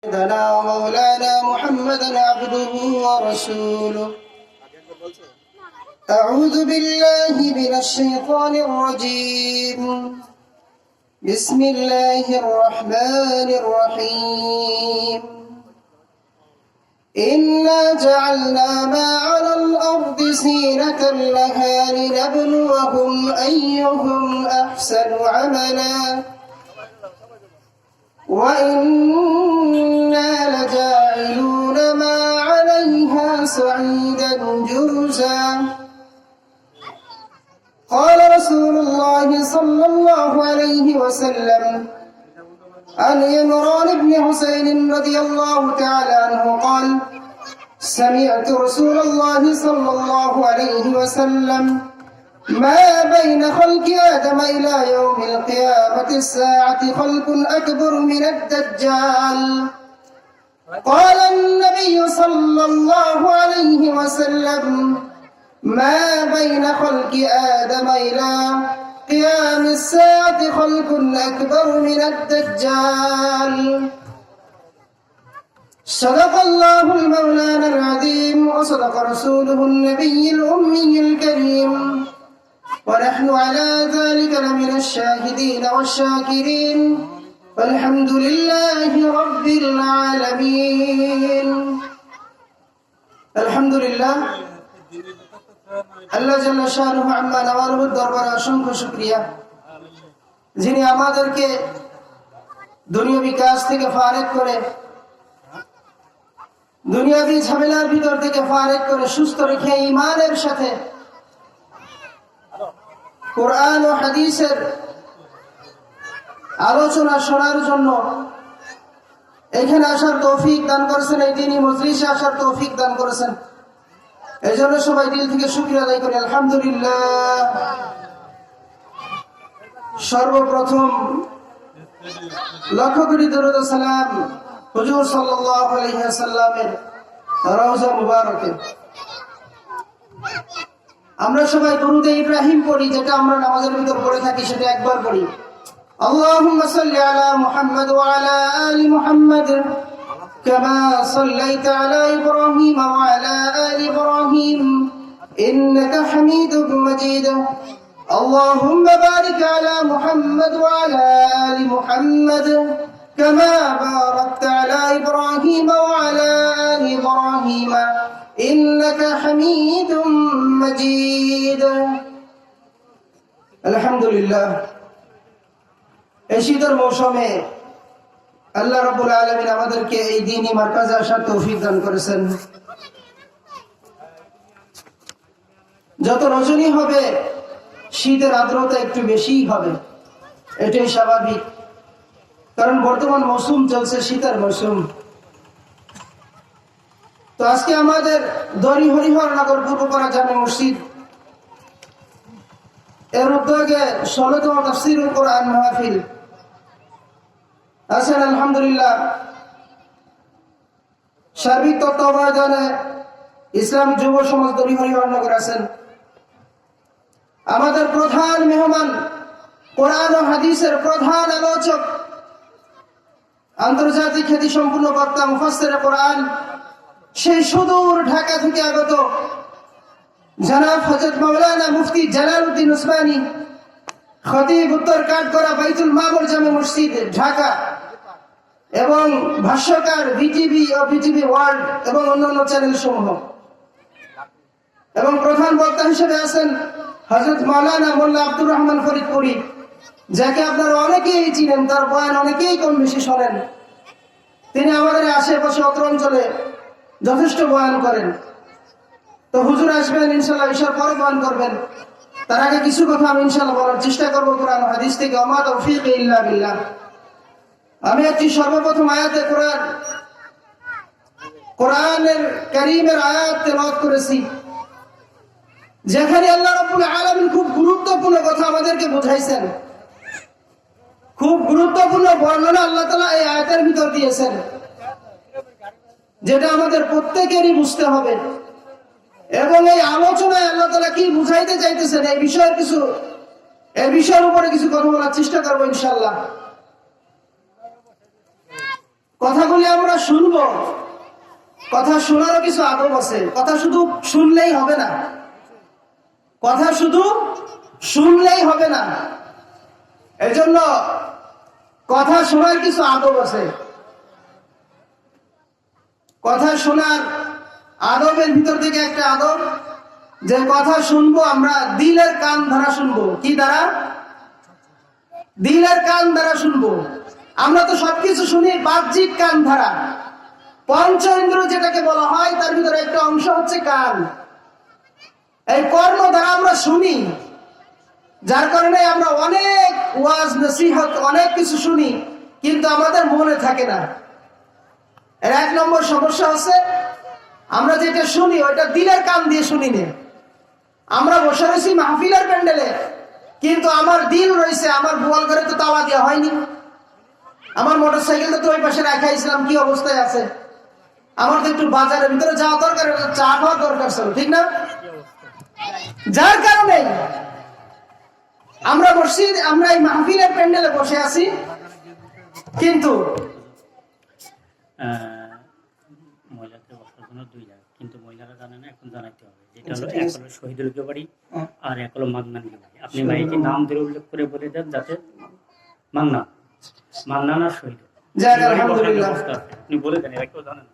سيدنا ومولانا محمدا عبده ورسوله. أعوذ بالله من الشيطان الرجيم. بسم الله الرحمن الرحيم. إنا جعلنا ما على الأرض زينة لها لنبلوهم أيهم أحسن عملا وإنا لجاعلون ما عليها صعيدا جرزا. قال رسول الله صلى الله عليه وسلم عن عمران بن حسين رضي الله تعالى عنه قال: سمعت رسول الله صلى الله عليه وسلم: ما بين خلق آدم إلى يوم القيامة الساعة خلق أكبر من الدجال. قال النبي صلى الله عليه وسلم: ما بين خلق آدم إلى قيام الساعة خلق أكبر من الدجال. صدق الله المولانا العظيم وصدق رسوله النبي الأمي الكريم ونحن على ذلك لمن الشاهدين والشاكرين والحمد لله رب العالمين. الحمد لله আল্লাহ জাল্লা শানুহু আম্মা নওয়ালুর দরবারে অসংখ্য শুকরিয়া, যিনি আমাদেরকে দুনিয়াবি কাজ থেকে ফারেক করে, দুনিয়াবি ঝামেলার ভিতর থেকে ফারেক করে সুস্থ রেখে ঈমানের সাথে কোরআন ও হাদিসের আলোচনা শোনার জন্য এখানে আসার তৌফিক দান করেছেন, এই দিনই মজলিসে আসার তৌফিক দান করেছেন। এই জন্য সবাই দিল থেকে শুকরিয়া আদায় করি, আলহামদুলিল্লাহ। সর্বপ্রথম লক্ষ কোটি দরুদ ও সালাম হুজুর সাল্লাল্লাহু আলাইহি ওয়াসাল্লামের রওজা মুবারকে। আমরা সবাই দরুদ ইব্রাহিম পড়ি, যেটা আমরা নামাজের ভিতর পড়ে থাকি, সেটা একবার পড়ি। আল্লাহুম্মা সাল্লি আলা মুহাম্মাদ ওয়া আলা আলি মুহাম্মাদ كما صليت على إبراهيم وعلى آل إبراهيم إنك حميد مجيد. اللهم بارك على محمد وعلى آل محمد كما باركت على إبراهيم وعلى آل إبراهيم إنك حميد مجيد. الحمد لله. এশিদর মৌসুমে আল্লাহ রাব্বুল আলামিন আমাদেরকে এই দ্বীনি মারকাজে আসার তৌফিক দান করেছেন। যত রজনী হবে শীতের আর্দ্রতা একটু বেশিই হবে, এটাই স্বাভাবিক, কারণ বর্তমান মৌসুম চলছে শীতের মৌসুম। তো আজকে আমাদের দড়ি হরিহরনগর পূর্বপাড়া জামে মসজিদ এর উদ্যোগে 16তম তাফসীরুল কোরআন মাহফিল আছেন, আলহামদুলিল্লাহ। সার্বিক তত্ত্বাবধানে ইসলাম যুব সমাজ দড়ি হরিহরনগর আছেন। আমাদের প্রধান মেহমান, কোরআন ও হাদিসের প্রধান আলোচক, আন্তর্জাতিক খ্যাতি সম্পূর্ণ বক্তা মুফাসসিরে কোরআন, সেই সুদূর ঢাকা থেকে আগত জনাব হযরত মাওলানা মুফতি জালালউদ্দিন উসমানী, খতিব উত্তর কাঠগড়া বাইতুল মামুর জামে মসজিদ ঢাকা, এবং ভাষ্যকার বিটিভি ও বিটিভি ওয়ার্ল্ড এবং অন্যান্য চ্যানেল সমূহ, এবং প্রধান বক্তা হিসেবে আছেন হযরত মাওলানা মোল্লা আব্দুর রহমান ফরিদপুরি, যাকে আপনারা অনেকেই চিনেন, তার বয়ান অনেকেই কম বেশি শোনেন। তিনি আমাদের আশেপাশে অত্র অঞ্চলে যথেষ্ট বয়ান করেন। তো হুজুর আসবেন ইনশাআল্লাহ, ঈশার পরে বয়ান করবেন। তার আগে কিছু কথা আমি ইনশাআল্লাহ বলার চেষ্টা করবো কোরআন ও হাদিস থেকে। ওয়া মা তাওফীকি ইল্লা বিল্লাহ। আমি একটি সর্বপ্রথম আয়াতে কোরআনের কারীমের আয়াত তেলাওয়াত করেছি, যেখানে আল্লাহ রাব্বুল আলামিন খুব গুরুত্বপূর্ণ কথা আমাদেরকে বোঝাইছেন, খুব গুরুত্বপূর্ণ বর্ণনা আল্লাহ তাআলা এই আয়াতের ভিতর দিয়েছেন, যেটা আমাদের প্রত্যেকেরই বুঝতে হবে। এবং এই আলোচনায় আল্লাহ তাআলা কি বুঝাইতে চাইতেছেন এই বিষয়ের উপরে কিছু কথা বলার চেষ্টা করবো ইনশাআল্লাহ। কথাগুলি আমরা শুনবো, কথা শোনারও কিছু আদব আছে। কথা শুধু শুনলেই হবে না, কথা শুধু শুনলেই হবে না, এজন্য কথা শোনার কিছু আদব আছে। কথা শোনার আদবের ভিতর থেকে একটা আদব, যে কথা শুনবো আমরা দিলের কান দ্বারা শুনবো। কি দ্বারা? দিলের কান দ্বারা শুনবো। আমরা তো সবকিছু শুনি বাহ্যিক কান দ্বারা। পঞ্চ ইন্দ্র যেটাকে বলা হয় তার ভিতরে একটা অংশ হচ্ছে কান। এই কর্ণ দ্বারা আমরা শুনি, যার কারণে আমরা অনেক ওয়াজ নসিহত অনেক কিছু শুনি, কিন্তু আমাদের মনে থাকে না। এর এক নম্বর সমস্যা হচ্ছে আমরা যেটা শুনি ওইটা দিলের কান দিয়ে শুনি না। আমরা বসে রয়েছি মাহফিলের প্যান্ডেলে, কিন্তু আমার দিল রয়েছে আমার গোয়াল ঘরে তো তালা দেওয়া হয়নি, আমার মোটরসাইকেলটা তো ওই পাশে রাখাইছিলাম, কি অবস্থায় আছে। আমার তো একটু বাজারের ভিতরে যাওয়া দরকার, চা খাওয়ার দরকার ছিল, ঠিক না? যার কারণে আমরা বসছি, আমরা এই মাহফিলের প্যান্ডেলে বসে আছি, কিন্তু মহিলাদের বসার জন্য 2 জায়গা, কিন্তু মহিলারা জানে না, এখন জানাইতে হবে। যেটা হলো এক হলো শহীদুল বাড়ি আর এক হলো মান্নান বাড়ি। আপনি মাইকে নাম ধরে উল্লেখ করে বলে দেন, যাতে মান্নান আর শহীদ। আলহামদুলিল্লাহ আপনি বলে দেন, এরা কেউ জানে না।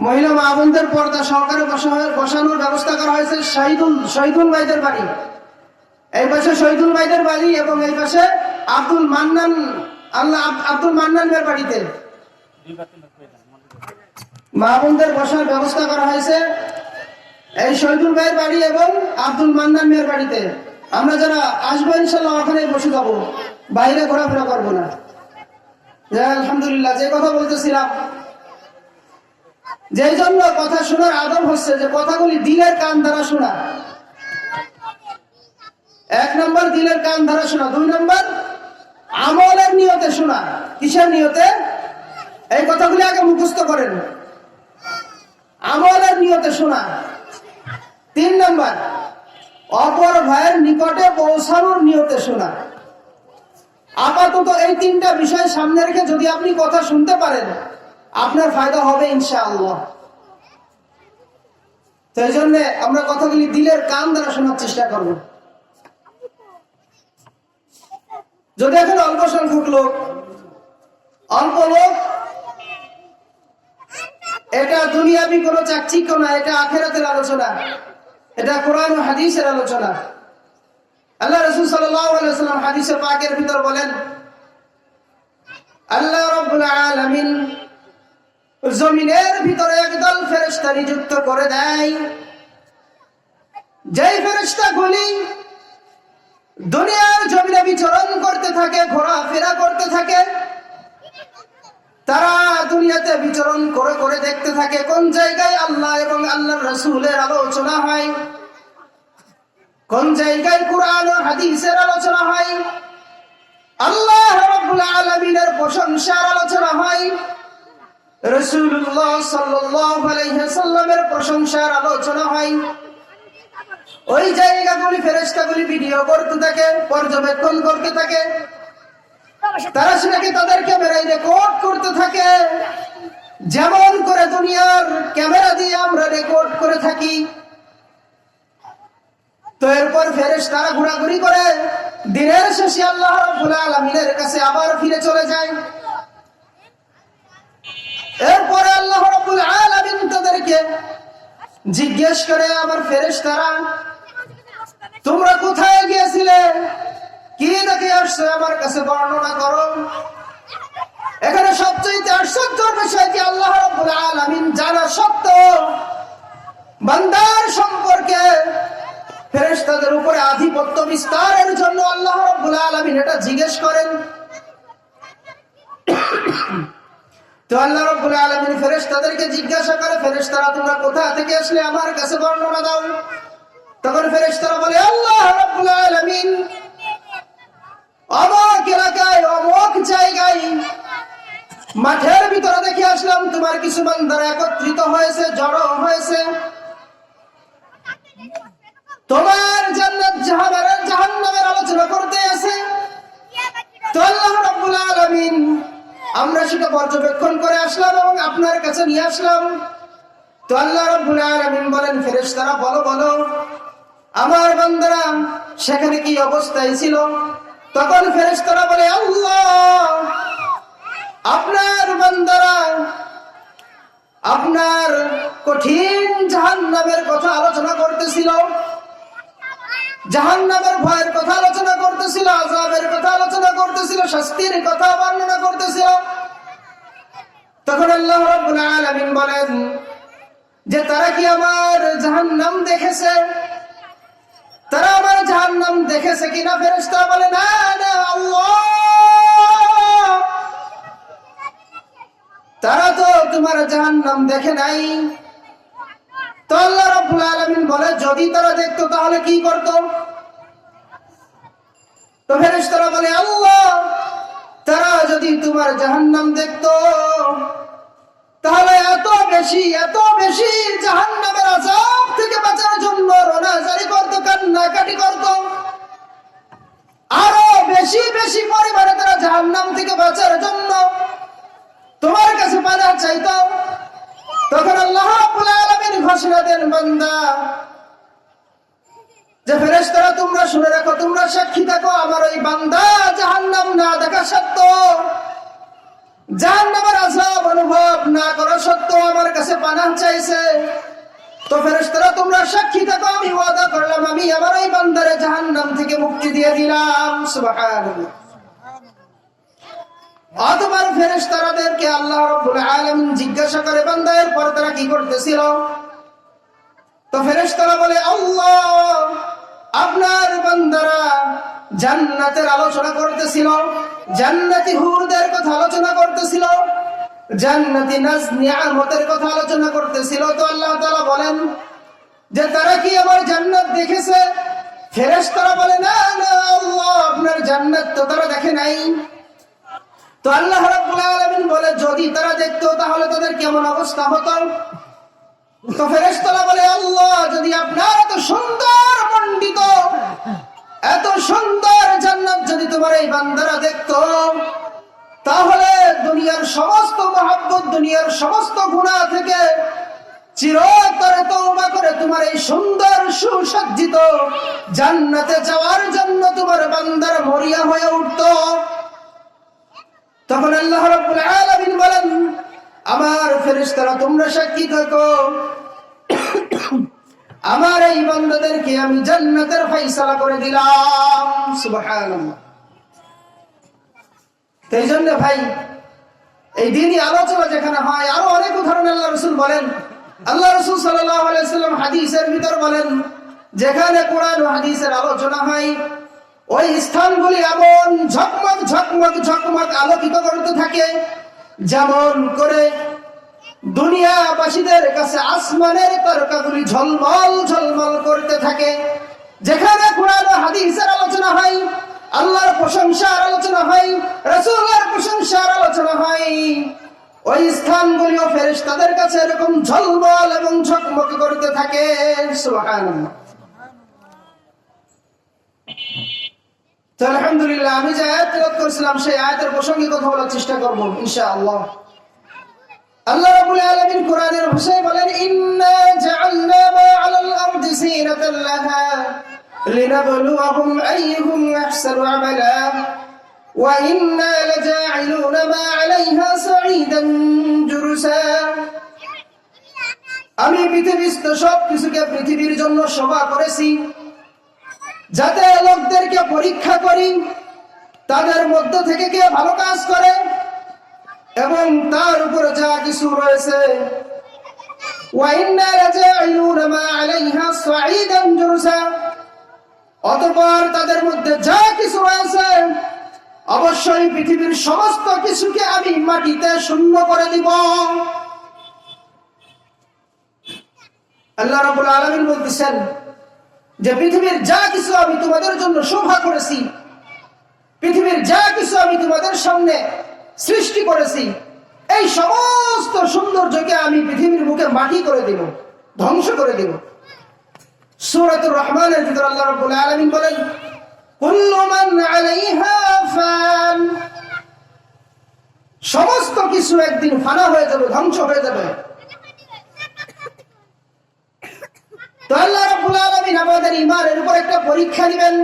মহিলা মা বোনদের পর্দা সহকারে বসানোর ব্যবস্থা করা হয়েছে শহীদুল ভাইদের বাড়ি। এই পাশে শহীদুল ভাইদের বাড়ি এবং এই পাশে আব্দুল মান্নানের বাড়িতে মা বোনদের বসার ব্যবস্থা করা হয়েছে। এই শহীদুল ভাইয়ের বাড়ি এবং আব্দুল মান্নান মেয়ের বাড়িতে আমরা যারা আসবো ইনশাল্লাহ ওখানে বসে যাবো, বাইরে ঘোরাফেরা করবো না। আলহামদুলিল্লাহ, যে কথা বলতেছিলাম, যেই জন্য কথা শোনার আদব হচ্ছে যে কথাগুলি দিলের কান দ্বারা শোনা। 1 নম্বর দিলের কান দ্বারা শোনা। 2 নম্বর আমলের নিয়তে শোনা। কিসের নিয়তে? এই কথাগুলি আগে মুখস্থ করেন, আমলের নিয়তে শোনা। 3 নম্বর অপর ভাইয়ের নিকটে পৌঁছানোর নিয়তে শোনা। আপাতত এই 3টা বিষয় সামনে রেখে যদি আপনি কথা শুনতে পারেন, আপনার ফায়দা হবে ইনশাআল্লাহ। তো এই জন্য আমরা কথাগুলি দিলের কান দ্বারা শোনার চেষ্টা করব। যদি এখন অল্প সংখ্যক লোক, এটা দুনিয়াবি কোনো চাকচিক্য না, এটা আখিরাতের আলোচনা, এটা কোরআন ও হাদিসের আলোচনা। আল্লাহ রাসূল সাল্লাল্লাহু আলাইহি ওয়াসাল্লাম হাদিসে পাকের ভিতর বলেন, আল্লাহ রাব্বুল আলামিন জমিনের ভিতরে একদল ফেরেশতা নিযুক্ত করে দেয়, যেই ফেরেশতাগুলি দুনিয়ার জমিনে বিচরণ করতে থাকে, ঘোরাফেরা করতে থাকে। তারা দুনিয়াতে বিচরণ করে করে দেখতে থাকে কোন জায়গায় আল্লাহ এবং আল্লাহর রাসূলের আলোচনা হয়, কোন জায়গায় কোরআন ও হাদিসের আলোচনা হয়, আল্লাহ রাব্বুল আলামিনের প্রশংসার আলোচনা হয়, রাসূলুল্লাহ সাল্লাল্লাহু আলাইহি ওয়াসাল্লামের প্রশংসার আলোচনা হয়। ওই জায়গাগুলি ফেরেশতাগুলি ভিডিও করতে থাকে, পর্যবেক্ষণ করতে থাকে। তারা সেটাকে তাদের ক্যামেরায় রেকর্ড করতে থাকে, যেমন করে দুনিয়ার ক্যামেরা দিয়ে আমরা রেকর্ড করে থাকি। তো এরপর ফেরেশতারা ঘোরাঘুরি করে দিনের শেষে আল্লাহ রাব্বুল আলামিনের কাছে আবার ফিরে চলে যায়। এরপরে আল্লাহ রাব্বুল আলামিন তাদেরকে জিজ্ঞেস করে, আমার ফেরেশতারা, তোমরা কোথায় গিয়েছিলে, কি দেখে আসছো, আমার কাছে বর্ণনা করো। এখানে সবচেয়ে আশ্চর্যের বিষয় কি, আল্লাহ রাব্বুল আলামিন জানা সত্ত্বেও বান্দার সম্পর্কে ফেরেশতাদের উপরে আধিপত্য বিস্তারের জন্য আল্লাহ রাব্বুল আলামিন এটা জিজ্ঞেস করেন। তো আল্লাহ রাব্বুল আলামিন ফেরেশতাদেরকে জিজ্ঞাসা করে, ফেরেশতারা তোমরা কোথা থেকে আসলে, আমার কাছে বর্ণনা দাও। তখন ফেরেশতারা বলে, আল্লাহ রাব্বুল আলামিন অমুক এলাকায় অমুক জায়গায় মাঠের ভিতরে দেখে আসলাম, তোমার কিছু বান্দারা একত্রিত হয়েছে, জড়ো হয়েছে, তোমার জান্নাত জাহান্নামের আলোচনা করতে আছে। তো আল্লাহ রাব্বুল আলামিন আমরা সেটা পর্যবেক্ষণ করে আসলাম এবং আপনার কাছে নিয়ে আসলাম। তো আল্লাহ রাব্বুল আলামিন বলেন, ফেরেশতারা বলো বলো আমার বান্দারা সেখানে কি অবস্থায় ছিল? তখন ফেরেশতারা বলে, আল্লাহ আপনার বান্দারা আপনার কঠিন জাহান্নামের কথা আলোচনা করতেছিল, জাহান্নামের ভয়ের কথা আলোচনা করতেছিল, আযাবের কথা আলোচনা করতেছিল, শাস্তির কথা বর্ণনা করতেছিল। তখন আল্লাহ রাব্বুল আলামিন বলেন যে তারা কি আমার জাহান্নাম দেখেছে? তারা আমার জাহান্নাম দেখেছে কিনা? ফেরেশতারা বলে, না না আল্লাহ, তারা তো তোমার জাহান্নাম দেখে নাই। তো আল্লাহ রাব্বুল আলামিন বলে, যদি তারা দেখতো তাহলে কি করতো? তো ফেরেশতারা বলে, আল্লাহ তারা যদি তোমার জাহান্নাম দেখতো তাহলে এত বেশি জাহান্নামের আযাব থেকে বাঁচার জন্য রোনাজারি করতো, কান্নাকাটি করতো, আরো বেশি পরিমাণে তারা জাহান্নাম থেকে বাঁচার জন্য তোমার কাছে পানাহ চাইতো। তখন আল্লাহ রাব্বুল আলামিন ঘোষণা দেন, বান্দা যে ফেরেশতারা তোমরা শুনে রাখো, তোমরা সাক্ষী থাকো, আমার ওই বান্দা জাহান্নাম না দেখা সত্ত্বেও, জাহান্নামের আযাব অনুভব না করা সত্ত্বেও আমার কাছে পানাহ চাইছে। তো ফেরেশতারা তোমরা সাক্ষী থাকো, আমি ওয়াদা করলাম আমি আমার ওই বান্দারে জাহান্নাম থেকে মুক্তি দিয়ে দিলাম। সুবহানাল্লাহ। অতঃপর ফেরেশতাদেরকে আল্লাহ রাব্বুল আলামিন জিজ্ঞাসা করে, বান্দা এরপর তারা কি করতেছিল? তো ফেরেশতারা বলে, আল্লাহ আপনার বান্দারা জান্নাতের আলোচনা করতেছিল, জান্নাতি হুরদের কথা আলোচনা করতেছিল, জান্নাতি নাজ নিয়ামতের কথা আলোচনা করতেছিল। তো আল্লাহ তাআলা বলেন যে তারা কি আমার জান্নাত দেখেছে? ফেরেশতারা বলে, না না আল্লাহ আপনার জান্নাত তো তারা দেখে নাই। তো আল্লাহ রাব্বুল আলামিন বলে, যদি তারা দেখতো তাহলে তাদের কেমন অবস্থা হতো? তো ফেরেশতারা বলে, আল্লাহ যদি আপনার এত সুন্দর মণ্ডিত, এত সুন্দর জান্নাত যদি তোমার এই বান্দারা দেখতো তাহলে দুনিয়ার সমস্ত মহব্বত, দুনিয়ার সমস্ত গুনাহ থেকে চিরতরে তওবা করে তোমার এই সুন্দর সুসজ্জিত জান্নাতে যাওয়ার জন্য তোমার বান্দারা মরিয়া হয়ে উঠতো। তখন আল্লাহ রাব্বুল আলামিন বলেন, আমার ফেরেশতারা তোমরা সাক্ষী থাকো, আমার এই বান্দাদেরকে আমি জান্নাতের ফয়সালা করে দিলাম। সুবহানাল্লাহ। এই জন্য ভাই এই দিনই আলোচনা যেখানে হয়, আরো অনেক উদাহরণ আল্লাহ রাসূল বলেন। আল্লাহ রাসূল সাল্লাল্লাহু আলাইহি ওয়াসাল্লাম হাদিসের ভিতর বলেন, যেখানে কোরআন ও হাদিসের আলোচনা হয় ওই স্থানগুলি এমন ঝকমক আলোকিত করতে থাকে যেমন করে দুনিয়াবাসীদের কাছে আসমানের তারকাগুলি ঝলমল করতে থাকে। যেখানে কোরআন ও হাদিসের আলোচনা হয়, আল্লাহর প্রশংসার আলোচনা হয়, রাসূলের প্রশংসার আলোচনা হয়, ওই স্থানগুলিও ফেরেশতাদের কাছে এরকম ঝলমল এবং ঝকমক করতে থাকে। সুবহানাল্লাহ। তো আলহামদুলিল্লাহ, আমি যে আয়াত তেলাওয়াত করেছিলাম সেই আয়াতের প্রসঙ্গে কথা বলার চেষ্টা করব ইনশাআল্লাহ। আল্লাহ রাব্বুল আলামিন কোরআনের ভাষায় বলেন, ইন্না জাআলনা মা আলাল আরদি জিনাতাল লাহা লিনাবলুয়াহুম আইয়ুহুম আহসানু আমালা ওয়া ইন্না লাজাইলুনা মা আলাইহা সাঈদান জুরসা। আমি পৃথিবীস্থ সব কিছুকে পৃথিবীর জন্য শোভা করেছি যাতে লোকদেরকে পরীক্ষা করি তাদের মধ্য থেকে কে ভালো কাজ করে এবং তার উপরে যা কিছু রয়েছে, ওয়া ইন্না লাজাইলুনা মা আলাইহা সাঈদান জুরসা, অতঃপর তাদের মধ্যে যা কিছু রয়েছে অবশ্যই পৃথিবীর সমস্ত কিছুকে আমি মাটিতে শূন্য করে দিব। আল্লাহ রাব্বুল আলামিন বলতেছেন যে পৃথিবীর যা কিছু আমি তোমাদের জন্য শোভা করেছি, পৃথিবীর যা কিছু আমি তোমাদের সামনে সৃষ্টি করেছি, এই সমস্ত সৌন্দর্যকে আমি পৃথিবীর মুখে মাটি করে দেব, ধ্বংস করে দেব। সূরাতুর রহমানের ভিতর আল্লাহ রাব্বুল আলামিন বলেন, কুল্লু মান আলাইহা ফান, সমস্ত কিছু একদিন ফানা হয়ে যাবে, ধ্বংস হয়ে যাবে। তো আল্লাহ রাব্বুল আলামিন আমাদের ঈমানের উপর একটা পরীক্ষা নেবেন।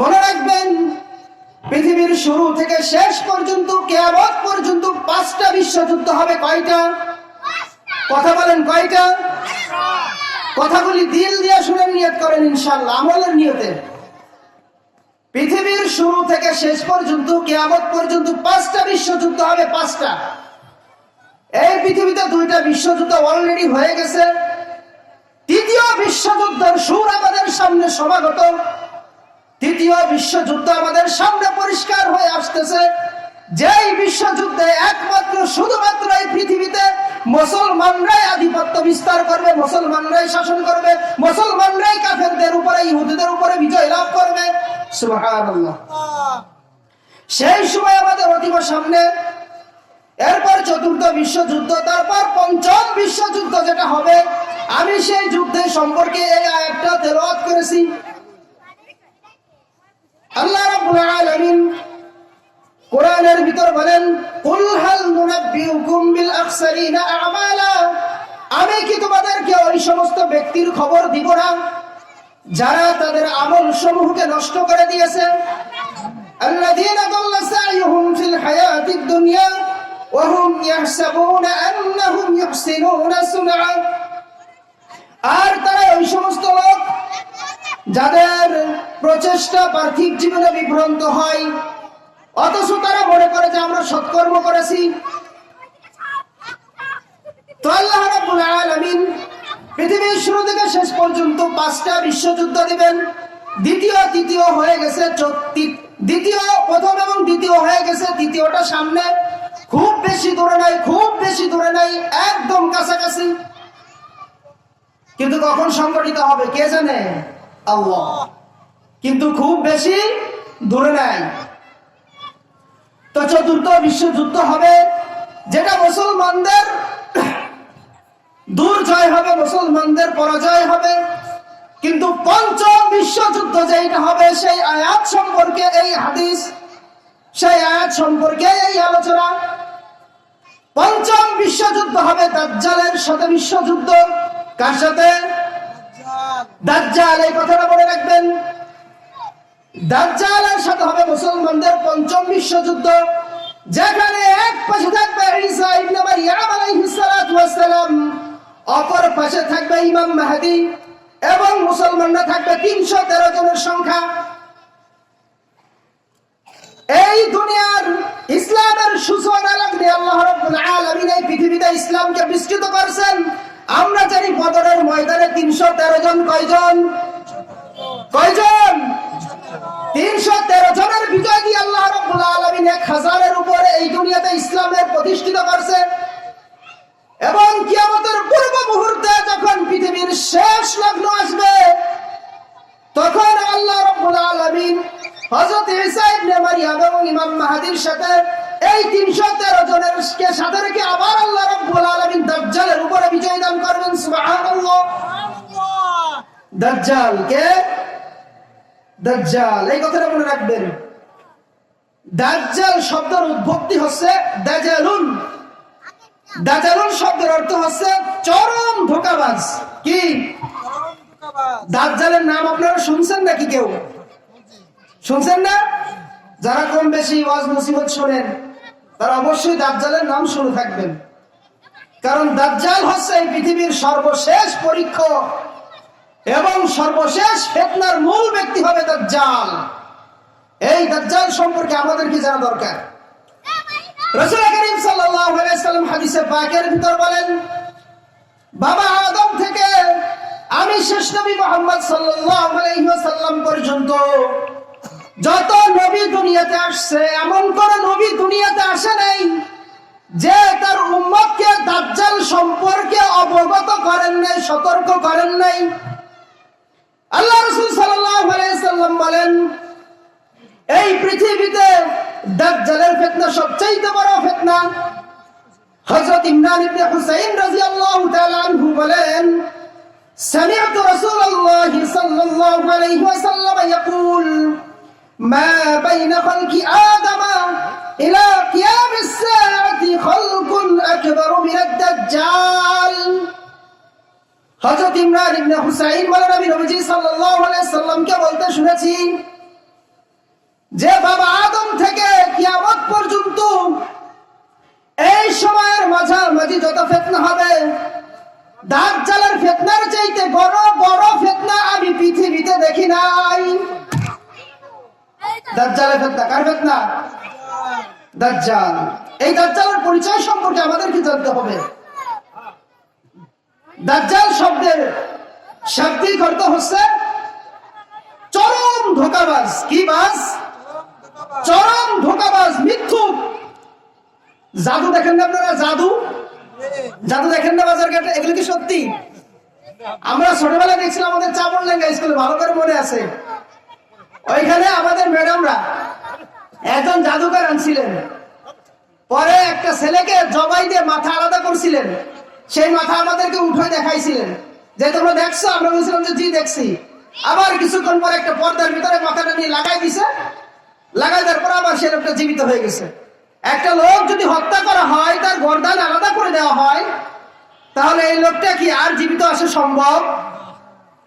মনে রাখবেন, পৃথিবীর শুরু থেকে শেষ পর্যন্ত, কিয়ামত পর্যন্ত 5টা বিশ্বযুদ্ধ হবে। কয়টা? কথা বলেন, কয়টা? কথাগুলি দিল দিয়ে শুনে নিয়ত করেন, ইনশাআল্লাহ, আমলের নিয়তে। পৃথিবীর শুরু থেকে শেষ পর্যন্ত, কিয়ামত পর্যন্ত 5টা বিশ্বযুদ্ধ হবে। 5টা। এই পৃথিবীতে 2টা বিশ্বযুদ্ধ অলরেডি হয়ে গেছে। তৃতীয় বিশ্বযুদ্ধের সুর আমাদের সামনে সমাগত। তৃতীয় বিশ্বযুদ্ধ আমাদের সামনে পরিষ্কার হয়ে আসতেছে। যেই বিশ্বযুদ্ধে একমাত্র শুধুমাত্র এই পৃথিবীতে মুসলমানরাই আধিপত্য বিস্তার করবে, মুসলমানরাই শাসন করবে, মুসলমানরাই কাফেরদের উপরে, ইহুদিদের উপরে বিজয় লাভ করবে। সুবহানাল্লাহ। সেই সময় আমাদের অতীব সামনে। এরপর 4র্থ বিশ্বযুদ্ধ, তারপর 5ম বিশ্বযুদ্ধ যেটা হবে। আমি সেই যুদ্ধের সম্পর্কে এই আয়াতটা তেলাওয়াত করেছি। আল্লাহ রাব্বুল আলামিন কোরআনের ভিতর বলেন, কুল হাল নুনাব্বিউকুম বিল আখসারিনা আমালা, আমি কি তোমাদেরকে ওই সমস্ত ব্যক্তির খবর দিব না যারা তাদের আমল সমূহকে নষ্ট করে দিয়েছে? আল্লাযীনা দাল্লা সাইয়ুহুম ফিল হায়াতিদ দুনিয়া ওয়া হুম ইয়াহসাবুনা আন্নাহুম ইউহসিনুনা সুনআ, আর তারা ওই সমস্ত লোক যাদের প্রচেষ্টা পার্থিব জীবনে বিভ্রান্ত হয়, অথচ তারা মনে করে যে আমরা সৎকর্ম করেছি। তো আল্লাহ রাব্বুল আলামিন পৃথিবীর শুরু থেকে শেষ পর্যন্ত 5টা বিশ্বযুদ্ধ দিবেন। দ্বিতীয়, তৃতীয় হয়ে গেছে, প্রথম এবং দ্বিতীয় হয়ে গেছে, তৃতীয়টা সামনে। খুব বেশি দূরে নাই, খুব বেশি দূরে নাই, একদম কাছাকাছি। কিন্তু কখন সংগঠিত হবে কে জানে? আল্লাহ। কিন্তু খুব বেশি দূরে নাই। তো 4র্থ বিশ্বযুদ্ধ হবে, যেটা মুসলমানদের দুর্জয় হবে, মুসলমানদের পরাজয় হবে। কিন্তু 5ম বিশ্বযুদ্ধ যেটা হবে, সেই আয়াত সম্পর্কে এই হাদিস, সেই আয়াত সম্পর্কে এই আলোচনা। 5ম বিশ্বযুদ্ধ হবে দাজ্জালের সাথে বিশ্বযুদ্ধ। কার সাথে? দাজ্জাল। এই কথাটা মনে রাখবেন, দাজ্জালের সাথে হবে মুসলমানদের 5ম বিশ্বযুদ্ধ, যেখানে এক পাশে থাকবে ঈসা ইবনে মারইয়াম আলাইহিস সালাতু ওয়াস সালাম, অপর পাশে থাকবে ইমাম মাহদী, এবং মুসলমানরা থাকবে 313 জনের সংখ্যা। এই দুনিয়ার ইসলামের সূচনা লগ্নে আল্লাহ রাব্বুল আলামিন এই পৃথিবীতে ইসলামকে বিস্তৃত করেছেন। আমরা জানি বদরের ময়দানে 313 জন। কয়জন? কয়জন? 313 জনের বিজয় দিয়ে আল্লাহ রাব্বুল আলামিন 1000-এর উপরে এই দুনিয়াতে ইসলামের প্রতিষ্ঠিত করছে। এবং কিয়ামতের পূর্ব মুহূর্তে যখন পৃথিবীর শেষ লগ্ন আসবে, তখন আল্লাহ রাব্বুল আলামিন হযরত ঈসা ইবনে মারইয়াম এবং ইমাম মাহদীর সাথে এই 313 জনের সাথে রেখে আবার আল্লাহ রাব্বুল আলামিন দাজ্জালের উপরে বিজয় দান করবেন। সুবহানাল্লাহ। দাজ্জাল কে? দাজ্জাল। এই কথাটা মনে রাখবেন। দাজ্জাল শব্দের উৎপত্তি হচ্ছে দাজালুন। দাজালুন শব্দের অর্থ হচ্ছে চরম ধোঁকাবাজ। কি? দাজ্জালের নাম আপনারা শুনছেন নাকি? কেউ শুনছেন না? যারা কম বেশি ওয়াজ মুসিবত শোনেন, তারা অবশ্যই দাজ্জালের নাম শুনে থাকবেন। কারণ দাজ্জাল হচ্ছে এই পৃথিবীর সর্বশেষ পরীক্ষক এবং সর্বশেষ ফিতনার মূল ব্যক্তি হবে দাজ্জাল। এই দাজ্জাল সম্পর্কে আমাদের কি জানা দরকার? রাসূল করিম সাল্লাল্লাহু আলাইহি ওয়াসাল্লাম হাদিসে পাকের ভিতর বলেন, বাবা আদম থেকে আমি শেষ নবী মুহাম্মদ সাল্লাল্লাহু আলাইহি ওয়াসাল্লাম পর্যন্ত যত নবী দুনিয়াতে আসছে, এমন কোন নবী দুনিয়াতে আসে নাই যে তার উম্মতকে দাজ্জাল সম্পর্কে অবগত করেন নাই, সতর্ক করেন নাই। আল্লাহ রাসূল সাল্লাল্লাহু আলাইহি ওয়াসাল্লাম বলেন, এই পৃথিবীতে দাজ্জালের ফিতনা সবচেয়ে বড় ফিতনা। হযরত ইমরান ইবনে হুসাইন রাদিয়াল্লাহু তাআলা আনহু বলেন, সামি'তু রাসূলুল্লাহ সাল্লাল্লাহু আলাইহি ওয়াসাল্লাম ইয়াকুল মা বাইনা খালকি আদম ইলা কিয়ামিস সাআতি খালকুন আকবারু মিনাদ দাজ্জাল। হযরত ইমরান ইবনে হুসাইন বলেন, আমি নবীজি সাল্লাল্লাহু আলাইহি সাল্লামকে বলতে শুনেছি যে বাবা আদম থেকে কিয়ামত পর্যন্ত এই সময়ের মাঝামাঝি যত ফিতনা হবে, দাজ্জালের ফিতনার চাইতে বড় বড় ফিতনা আমি পৃথিবীতে দেখি নাই। দাজ্জালের ফিতনা, কার ফিতনা? দাজ্জাল। এই দাজ্জালের পরিচয় সম্পর্কে আমাদেরকে জানতে হবে। দাজ্জাল শব্দের শাব্দিক অর্থ হচ্ছে চরম ধোঁকাবাজ। কি বাজ? চরম ধোঁকাবাজ, মিথ্যুক। জাদু দেখেন না আপনারা? জাদু জাদু দেখেন না বাজার ঘাটে? এগুলো কি সত্যি? আমরা ছোটবেলায় দেখছিলাম আমাদের চাপড়লেঙ্গা স্কুলে, ভালো করে মনে আছে। ওইখানে আমাদের ম্যাডামরা একজন জাদুকর আনছিলেন, পরে একটা ছেলেকে জবাই দিয়ে মাথা আলাদা করছিলেন। সেই মাথা আমাদেরকে উঠে দেখাইছিলেন যে তোমরা দেখছো? আমরা বলছিলাম যে জি দেখছি। আবার কিছুক্ষণ পরে একটা পর্দার ভিতরে মাথাটা নিয়ে লাগাই দিছে, লাগাই দেওয়ার পর আবার সে লোকটা জীবিত হয়ে গেছে। একটা লোক যদি হত্যা করা হয়, তার গর্দান আলাদা করে দেওয়া হয়, তাহলে এই লোকটা কি আর জীবিত আসা সম্ভব?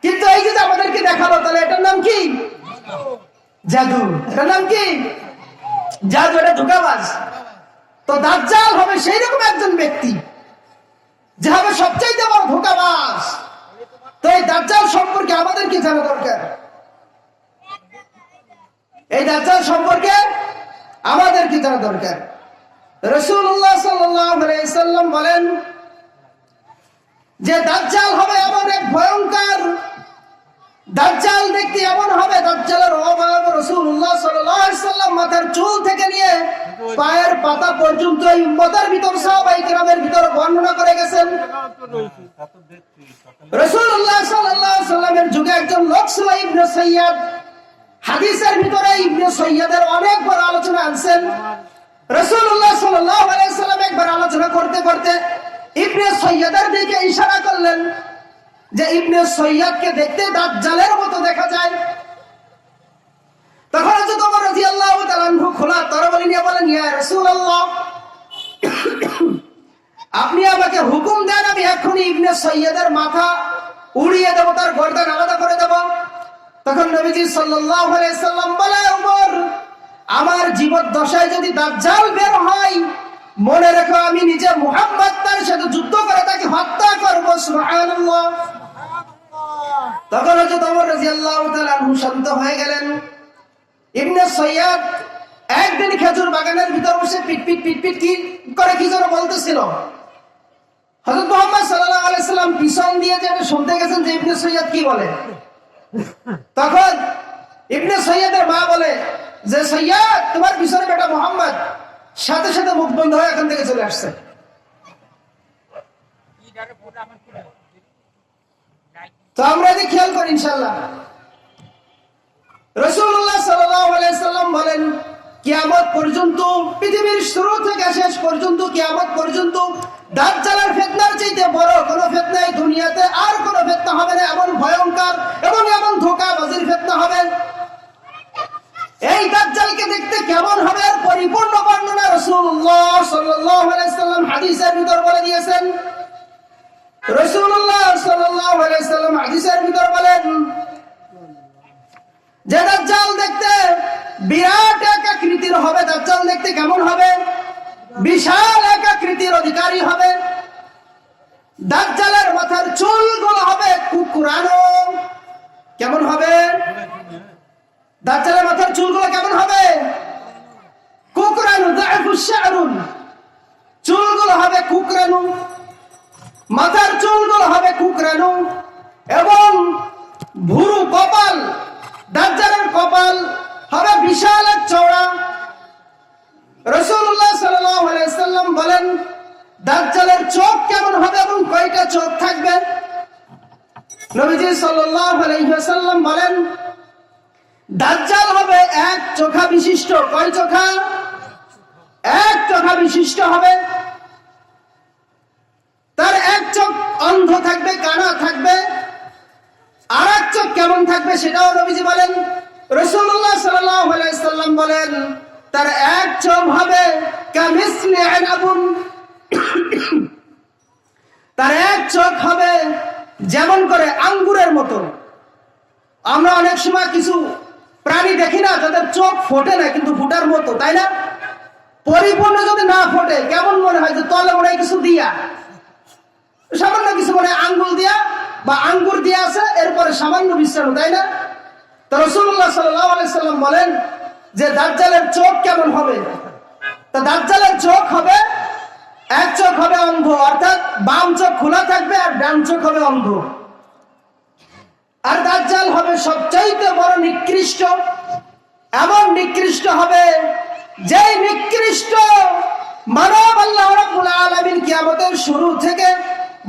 কিন্তু এই যে আমাদেরকে দেখালো, তাহলে এটার নাম কি? জাদু। এটার নাম কি? জাদু। এটা ধোঁকাবাজ। তো দাজ্জাল হবে সেই রকম একজন ব্যক্তি যে হবে সবচাইতে বড় ধোঁকাবাজ। তো এই দাজ্জাল সম্পর্কে আমাদের কি জানা দরকার? এই দাজ্জাল সম্পর্কে আমাদের কি জানা দরকার? রাসূলুল্লাহ সাল্লাল্লাহু আলাইহি ওয়াসাল্লাম বলেন যে দাজ্জাল হবে এমন এক ভয়ঙ্কর, দাজ্জাল দেখতে এমন হবে, দাজ্জালের অভাব রাসূলুল্লাহ সাল্লাল্লাহু আলাইহি ওয়াসাল্লাম মাথার চুল থেকে নিয়ে পায়ের পাতা পর্যন্ত এই উম্মতের ভিতর, সাহাবায়ে কেরামের ভিতর বর্ণনা করে গেছেন। রাসূলুল্লাহ সাল্লাল্লাহু আলাইহি ওয়াসাল্লামের যুগে একজন লোক ছিল ইবনে সাইয়াদ। হাদিসের ভিতরে ইবনে সাইয়াদের অনেক বড় আলোচনা আনছেন। রাসূলুল্লাহ সাল্লাল্লাহু আলাইহি ওয়াসাল্লাম একবার আলোচনা করতে করতে ইবনে সাইয়াদের দিকে ইশারা করলেন যে ইবনে সাইয়াদকে দেখতে দাজ্জালের মতো দেখা যায়। তখন হযরত ওমর রাদিয়াল্লাহু তাআলা আনহু খোলা তরবারি নিয়ে বলেন, ইয়া রাসূলুল্লাহ, আপনি আমাকে হুকুম দেন, আমি এখনই ইবনে সাইয়াদের মাথা উড়িয়ে দেব, তার গর্দান আলাদা করে দেব। তখন নবীজি সাল্লাল্লাহু আলাইহি ওয়াসাল্লাম বলে, ওমর, আমার জীবদ্দশায় যদি দাজ্জাল বের হয়, মনে রেখো আমি নিজে মুহাম্মদ তার সাথে যুদ্ধ করে তাকে হত্যা করব। সুবহানাল্লাহ। তখন হযরত ওমর রাদিয়াল্লাহু তাআলা আনহু শান্ত হয়ে গেলেন। ইবনে সাইয়াদ একদিন খেজুর বাগানের ভিতর বসে পিট পিট পিট পিট কি করে কি যেন বলতেছিল। হযরত মুহাম্মদ সাল্লাল্লাহু আলাইহি ওয়াসাল্লাম পিছন দিয়ে যেটা শুনতে গেছেন যে ইবনে সাইয়াদ কি বলে। তখন ইবনে সাইয়াদের মা বলে যে, সাইয়াদ, তোমার পিছনে বেটা মুহাম্মদ। সাথে সাথে মুখ বন্ধ হয়ে এখান থেকে চলে আসছে। তো আমরা যদি খেয়াল করি ইনশাআল্লাহ, রাসূলুল্লাহ সাল্লাল্লাহু আলাইহি ওয়াসাল্লাম বলেন, কিয়ামত পর্যন্ত, পৃথিবীর শুরু থেকে শেষ পর্যন্ত, কিয়ামত পর্যন্ত দাজ্জালের ফিতনার চাইতে বড় কোন ফিতনা এই দুনিয়াতে আর কোন ফিতনা হবে না। এমন ভয়ঙ্কর এবং এমন ধোঁকাবাজির ফিতনা হবে। এই দাজ্জালকে দেখতে কেমন হবে আর পরিপূর্ণ বর্ণনা রাসূলুল্লাহ সাল্লাল্লাহু আলাইহি ওয়াসাল্লাম হাদিসের ভিতর বলে দিয়েছেন। রাসূলুল্লাহ সাল্লাল্লাহু আলাইহি ওয়াসাল্লাম হাদিসের ভিতর বলেন যে দাজ্জাল দেখতে বিরাট এক আকৃতির হবে। দাজ্জাল দেখতে কেমন হবে? বিশাল এক আকৃতির অধিকারী হবে। দাজ্জালের মাথার চুলগুলো হবে কুকরানো। কেমন হবে? দাজ্জালের মাথার চুলগুলো কেমন হবে? কুকরানো, দাইফুশ শা'রুন। চুলগুলো হবে কুকরানো, মাথার চুলগুলো হবে কুকরানো এবং ভুরু, কপাল, দাজ্জালের কপাল হবে বিশাল এক চওড়া। রাসূলুল্লাহ সাল্লাল্লাহু আলাইহি ওয়াসাল্লাম বলেন, দাজ্জালের চোখ কেমন হবে এবং কয়টা চোখ থাকবে? নবীজি সাল্লাল্লাহু আলাইহি ওয়াসাল্লাম বলেন, দাজ্জাল হবে এক চোখা বিশিষ্ট। কয় চোখা? এক চোখা বিশিষ্ট হবে। তার এক চোখ অন্ধ থাকবে, কানা থাকবে। আর এক চোখ কেমন থাকবে সেটাও নবীজি বলেন। রাসূলুল্লাহ সাল্লাল্লাহু আলাইহি ওয়াসাল্লাম বলেন, তার এক চোখ হবে কামিসলি আনাবুন, তার এক চোখ হবে যেমন করে আঙ্গুরের মতো। আমরা অনেক সময় কিছু প্রাণী দেখি না যাদের চোখ ফোটে না কিন্তু ফুটার মতো, তাই না? পরিপূর্ণ যদি না ফোটে কেমন মনে হয় যে তলে মনে হয় কিছু দিয়া, সামান্য কিছু মনে হয় আঙ্গুল দিয়া বা আঙ্গুর দিয়া আছে, এরপরে সামান্য বিশ্রাম, তাই না? তো রাসূলুল্লাহ সাল্লাল্লাহু আলাইহি সাল্লাম বলেন যে দাজ্জালের চোখ কেমন হবে? তা দাজ্জালের চোখ হবে, এক চোখ হবে অন্ধ, অর্থাৎ বাম চোখ খোলা থাকবে আর ডান চোখ হবে অন্ধ। আর দাজ্জাল হবে সবচাইতে বড় নিকৃষ্ট, এমন নিকৃষ্ট হবে যেই নিকৃষ্ট মানব আল্লাহ রাব্বুল আলামিন কিয়ামতের শুরু থেকে,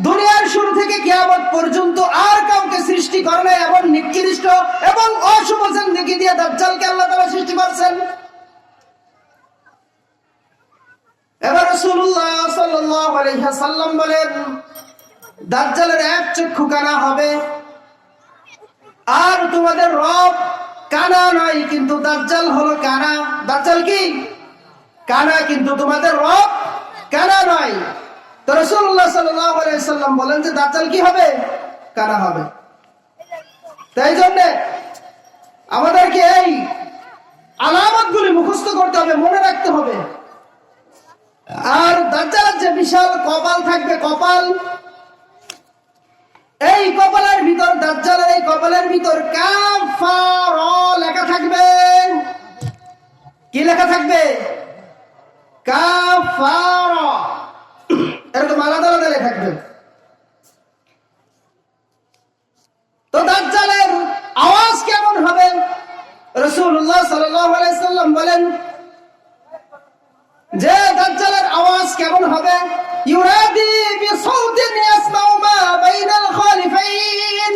দুনিয়ার শুরু থেকে কিয়ামত পর্যন্ত আর কাউকে সৃষ্টি করে নাই, এমন নিকৃষ্ট এবং অশুভ জিন্দেগি দিয়ে দাজ্জালকে আল্লাহ তাআলা সৃষ্টি করেছেন। এবার রাসূলুল্লাহ সাল্লাল্লাহু আলাইহি ওয়াসাল্লাম বলেন দাজ্জালের এক চক্ষু কানা হবে। আর তোমাদের রব কানা নয়, কিন্তু দাজ্জাল হলো কানা। দাজ্জাল কি? কানা, কিন্তু তোমাদের রব কানা নয়। তো রাসূলুল্লাহ সাল্লাল্লাহু আলাইহি ওয়াসাল্লাম বলেন যে দাজ্জাল কি হবে? কানা হবে। তাই জন্য আমাদেরকে এই আলামতগুলি মুখস্থ করতে হবে, মনে রাখতে হবে। আর দাজ্জালের যে বিশাল কপাল থাকবে, কপাল, এই কপালের ভিতর, দাজ্জালের এই কপালের ভিতর কাফার লেখা থাকবে। কি লেখা থাকবে? কাফার, এরকম আলাদা আলাদা লেখা থাকবে। তো দাজ্জালের আওয়াজ কেমন হবে? রাসূলুল্লাহ সাল্লাল্লাহু আলাইহি সাল্লাম বলেন যে দাজ্জালের আওয়াজ কেমন হবে? ইউনাদি বিসাউতিন ইয়াসমাউ মা বাইনাল খালিফাইন,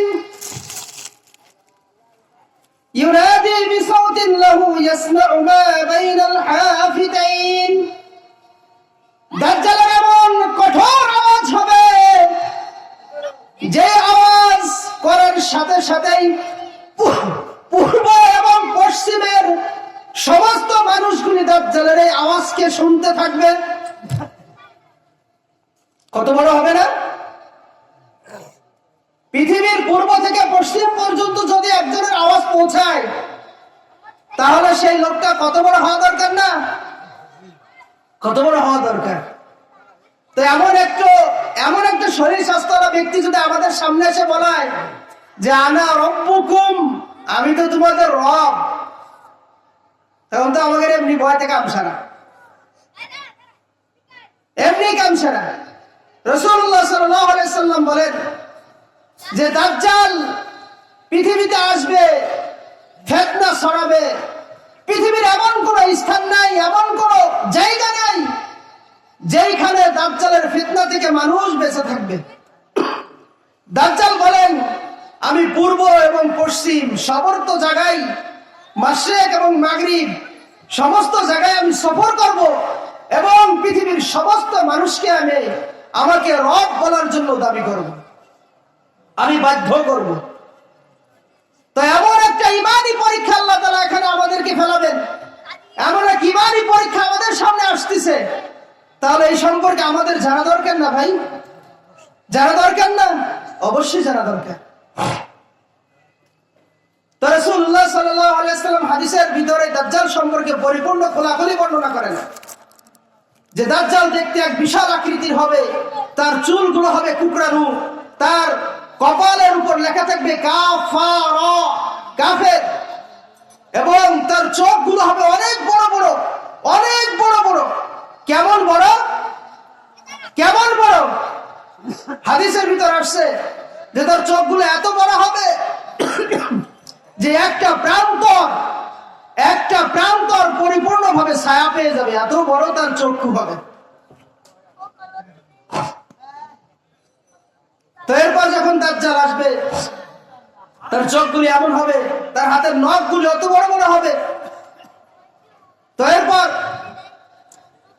ইউনাদি বিসাউতিন লাহু ইয়াসমাউ মা বাইনাল হাফিদাইন। দাজ্জালের এমন কঠোর আওয়াজ হবে যে আওয়াজ করার সাথে সাথেই পূর্ব এবং পশ্চিমের সমস্ত মানুষগুলি দাজ্জালের এই আওয়াজকে শুনতে থাকবে। কত বড় হবে না? পৃথিবীর পূর্ব থেকে পশ্চিম পর্যন্ত যদি একজনের আওয়াজ পৌঁছায় তাহলে সেই লোকটা কত বড় হওয়া দরকার না? কত বড় হওয়া দরকার। তো এমন একটা শরীর স্বাস্থ্যওয়ালা ব্যক্তি যদি আমাদের সামনে এসে বলায় যে আনা রব্বুকুম, আমি তো তোমাদের রব, তখন তো আমাদের এমনি ভয় থেকে কামসারা, এমনি কামসারা। রাসূলুল্লাহ সাল্লাল্লাহু আলাইহি সাল্লাম বলেন যে দাজ্জাল পৃথিবীতে আসবে, ফিতনা ছড়াবে। পৃথিবীর এমন কোন স্থান নাই, এমন কোন জায়গা নাই যেইখানে দাজ্জালের ফিতনা থেকে মানুষ বেঁচে থাকবে। দাজ্জাল বলেন আমি পূর্ব এবং পশ্চিম সমস্ত জায়গায়, মাশরিক এবং মাগরিব সমস্ত জায়গায় আমি সফর করব এবং পৃথিবীর সমস্ত মানুষকে আমি আমাকে রব বলার জন্য দাবি করব, আমি বাধ্য করব। তো এমন একটা ইমানি পরীক্ষা আল্লাহ তাআলা এখানে আমাদেরকে ফেলাবেন, এমন এক ইমানি পরীক্ষা আমাদের সামনে আসতেছে। তাহলে এই সম্পর্কে আমাদের জানা দরকার না ভাই? জানা দরকার না? অবশ্যই জানা দরকার। তো রাসূলুল্লাহ সাল্লাল্লাহু আলাইহি ওয়াসাল্লাম হাদিসের ভিতরে দাজ্জাল সম্পর্কে পরিপূর্ণ খোলাখুলি বর্ণনা করেন যে দাজ্জাল দেখতে এক বিশাল আকৃতির হবে, তার চুলগুলো হবে কুকড়ানো, তার কপালের উপর লেখা থাকবে কাফার, কাফের, এবং তার চোখগুলো হবে অনেক বড় বড়, অনেক বড় বড়। কেমন বড়? কেমন বড়? হাদিসের ভিতর আসছে যে তার চোখগুলো এত বড় হবে যে একটা প্রান্তর পরিপূর্ণভাবে ছায়া পেয়ে যাবে, এত বড় তার চক্ষু হবে। তো এরপর যখন দাজ্জাল আসবে তার চোখগুলি এমন হবে, তার হাতের নখগুলি অত বড় বড় হবে। তো এরপর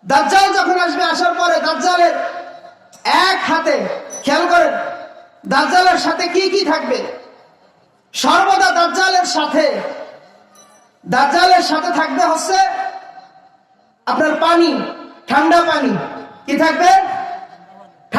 দাজ্জাল যখন আসবে, আসার পরে দাজ্জালের এক হাতে, খেয়াল করেন দাজ্জালের সাথে কি কি থাকবে? সর্বদা দাজ্জালের সাথে থাকবে হচ্ছে আপনার পানি, ঠান্ডা পানি কি থাকবে?